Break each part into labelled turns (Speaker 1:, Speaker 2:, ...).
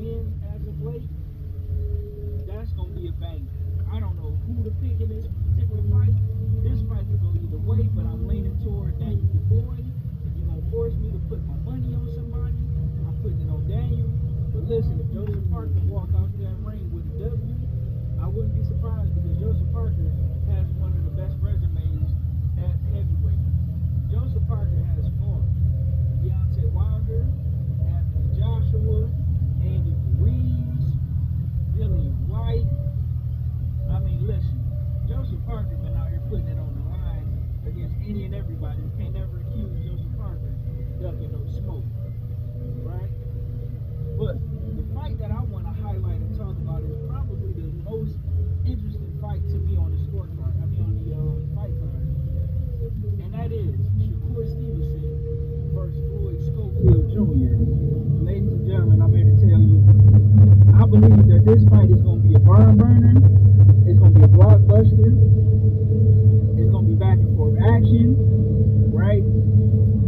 Speaker 1: wins as of late, that's gonna be a bang. I don't know who to pick in this particular fight. This fight could go either way, but I'm leaning toward Daniel Dubois. If you're gonna force me to put my money on somebody, I'm putting it on Daniel. But listen, if Joseph Parker walk out that ring with a W, I wouldn't be surprised because Joseph Parker has one of the best resumes at heavyweight. Joseph Parker has fought Deontay Wilder, Anthony Joshua, Andy Ruiz, Dillian White. I mean, listen, Joseph Parker been out here putting it on the line against any and everybody. You can't never accuse Joseph Parker ducking no smoke, right? But the fight that I want to highlight and talk about is probably the most interesting fight to me on the scorecard. I mean, on the fight card, and that is Shakur Stevenson versus Floyd Schofield Jr. Ladies and gentlemen, I'm here to tell you, I believe that this fight is going to be a barn burner. It's going to be a blockbuster. It's going to be back and forth action, right?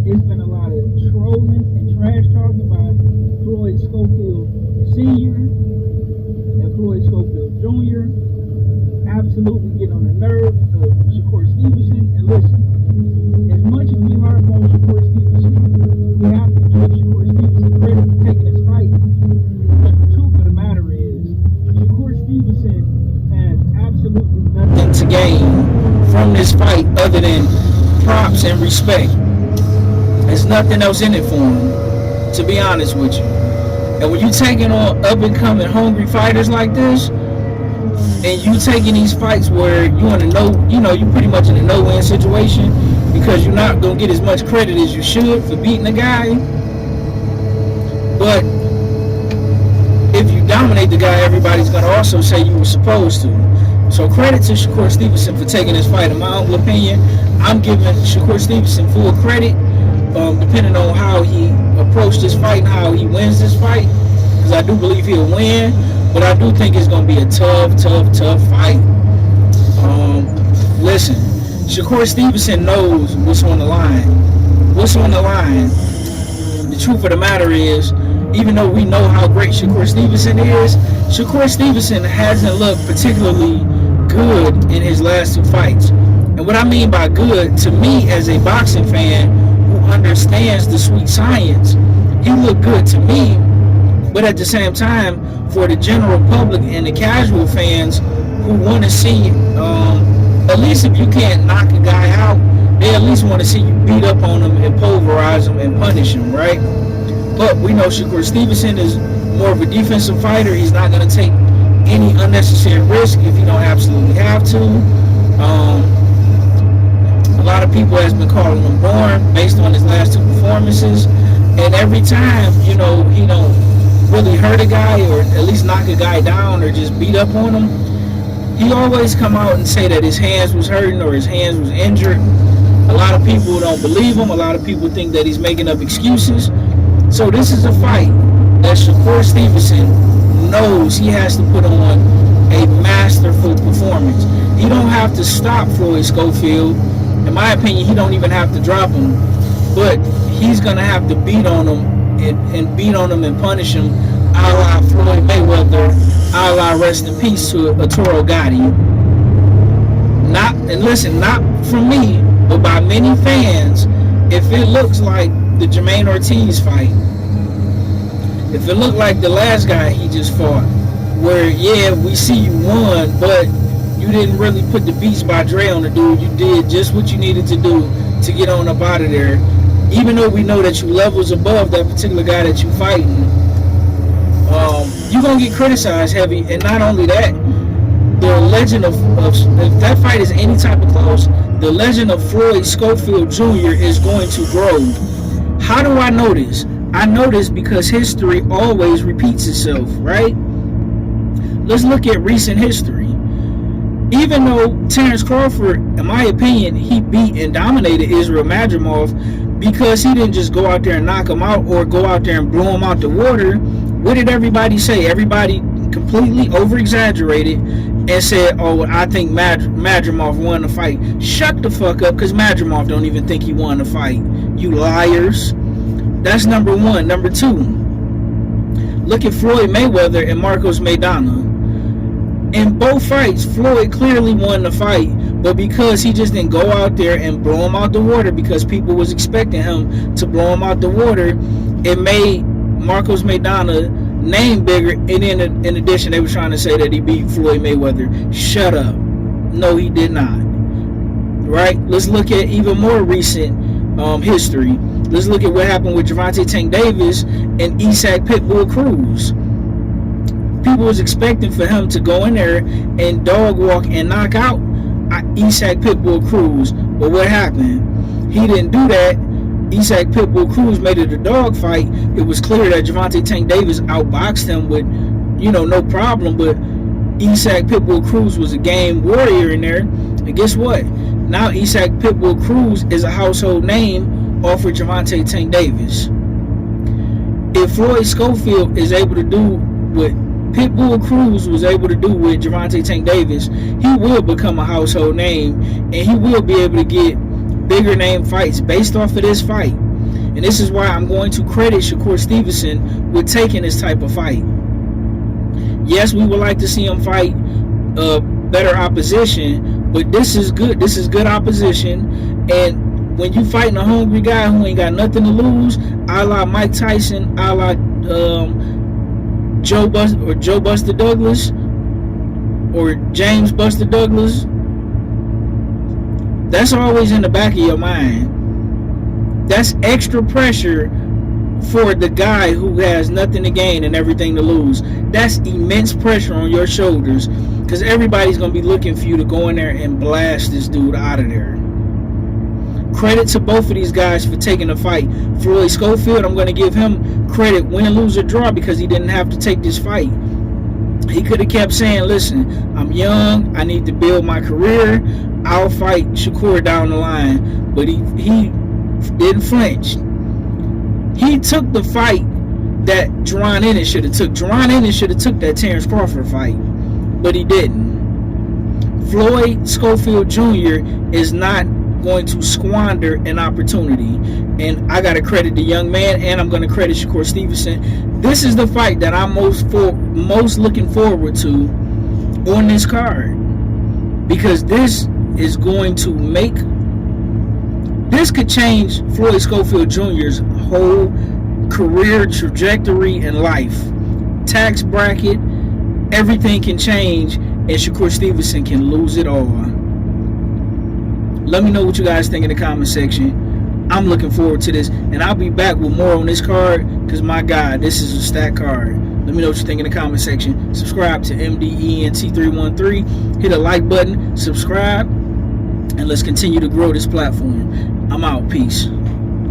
Speaker 1: It's been a lot of trolling and trash talking by Floyd Schofield Sr. and Floyd Schofield Jr. Absolutely getting on the nerves of Shakur Stevenson. And listen, as much as we harp on Shakur Stevenson, we have to give Shakur Stevenson credit for taking this fight. But the truth of the matter is, Shakur Stevenson has absolutely nothing to gain from this fight other than props and respect. There's nothing else in it for him, to be honest with you. And when you're taking on up-and-coming hungry fighters like this, and you taking these fights where you want to know, you're pretty much in a no-win situation because you're not going to get as much credit as you should for beating a guy. But if you dominate the guy, everybody's going to also say you were supposed to. So credit to Shakur Stevenson for taking this fight. In my humble opinion, I'm giving Shakur Stevenson full credit, depending on how he approached this fight and how he wins this fight, because I do believe he'll win, but I do think it's going to be a tough fight. Listen, Shakur Stevenson knows what's on the line. What's on the line? The truth of the matter is, even though we know how great Shakur Stevenson is, Shakur Stevenson hasn't looked particularly good in his last two fights. And what I mean by good, to me as a boxing fan who understands the sweet science, he looked good to me. But at the same time, for the general public and the casual fans who want to see, at least if you can't knock a guy out, they at least want to see you beat up on him and pulverize him and punish him, right? But we know Shakur Stevenson is more of a defensive fighter. He's not going to take any unnecessary risk if you don't absolutely have to. A lot of people has been calling him born based on his last two performances. And every time, he don't really hurt a guy or at least knock a guy down or just beat up on him, he always come out and say that his hands was hurting or his hands was injured. A lot of people don't believe him. A lot of people think that he's making up excuses. So this is a fight that Shakur Stevenson knows he has to put on a masterful performance. He don't have to stop Floyd Schofield. In my opinion, he don't even have to drop him. But he's going to have to beat on him and beat on him and punish him a la Floyd Mayweather, a la rest in peace to Arturo Gatti. Not from me, but by many fans, if it looks like the Jermaine Ortiz fight, if it looked like the last guy he just fought, where, yeah, we see you won, but you didn't really put the Beats by Dre on the dude. You did just what you needed to do to get on up out of there. Even though we know that you levels above that particular guy that you fighting, you're going to get criticized heavy. And not only that, the legend of if that fight is any type of close, the legend of Floyd Schofield Jr. is going to grow. How do I know this? I know this because history always repeats itself, right? Let's look at recent history. Even though Terrence Crawford, in my opinion, he beat and dominated Israel Madrimov because he didn't just go out there and knock him out or go out there and blow him out the water. What did everybody say? Everybody completely over-exaggerated and said, oh, I think Madrimov won the fight. Shut the fuck up, because Madrimov don't even think he won the fight. You liars. That's number one. Number two,
Speaker 2: Look at Floyd Mayweather and Marcos Maidana. In both fights, Floyd clearly won the fight, but because he just didn't go out there and blow him out the water, because people was expecting him to blow him out the water, it made Marcos Maidana name bigger. And then in addition, they were trying to say that he beat Floyd Mayweather. Shut up. No, he did not. Right? Let's look at even more recent history. Let's look at what happened with Gervonta Tank Davis and Isaac Pitbull Cruz. People was expecting for him to go in there and dog walk and knock out Isaac Pitbull Cruz. But what happened? He didn't do that. Isaac Pitbull Cruz made it a dog fight. It was clear that Gervonta Tank Davis outboxed him with, no problem. But Isaac Pitbull Cruz was a game warrior in there. And guess what? Now Isaac Pitbull Cruz is a household name off of Gervonta Tank Davis. If Floyd Schofield is able to do what Pitbull Cruz was able to do with Gervonta Tank Davis, he will become a household name, and he will be able to get bigger name fights based off of this fight. And this is why I'm going to credit Shakur Stevenson with taking this type of fight. Yes, we would like to see him fight better opposition, but this is good. This is good opposition. And when you fighting a hungry guy who ain't got nothing to lose, a la Mike Tyson, a la Joe Buster Douglas, or James Buster Douglas, that's always in the back of your mind. That's extra pressure for the guy who has nothing to gain and everything to lose. That's immense pressure on your shoulders, because everybody's going to be looking for you to go in there and blast this dude out of there. Credit to both of these guys for taking the fight. Floyd Schofield, I'm going to give him credit, win, lose, or draw, because he didn't have to take this fight. He could have kept saying, listen, I'm young, I need to build my career, I'll fight Shakur down the line. But he didn't flinch. He took the fight that Jerron Ennis should have took. Jerron Ennis should have took that Terrence Crawford fight, but he didn't. Floyd Schofield Jr. is not going to squander an opportunity, and I got to credit the young man, and I'm going to credit Shakur Stevenson. This is the fight that I'm most looking forward to on this card, because this is going to make, this could change Floyd Schofield Jr.'s whole career trajectory in life. Tax bracket, everything can change, and Shakur Stevenson can lose it all. Let me know what you guys think in the comment section. I'm looking forward to this, and I'll be back with more on this card, because my God, this is a stacked card. Let me know what you think in the comment section. Subscribe to MDENT313. Hit a like button, subscribe, and let's continue to grow this platform. I'm out. Peace.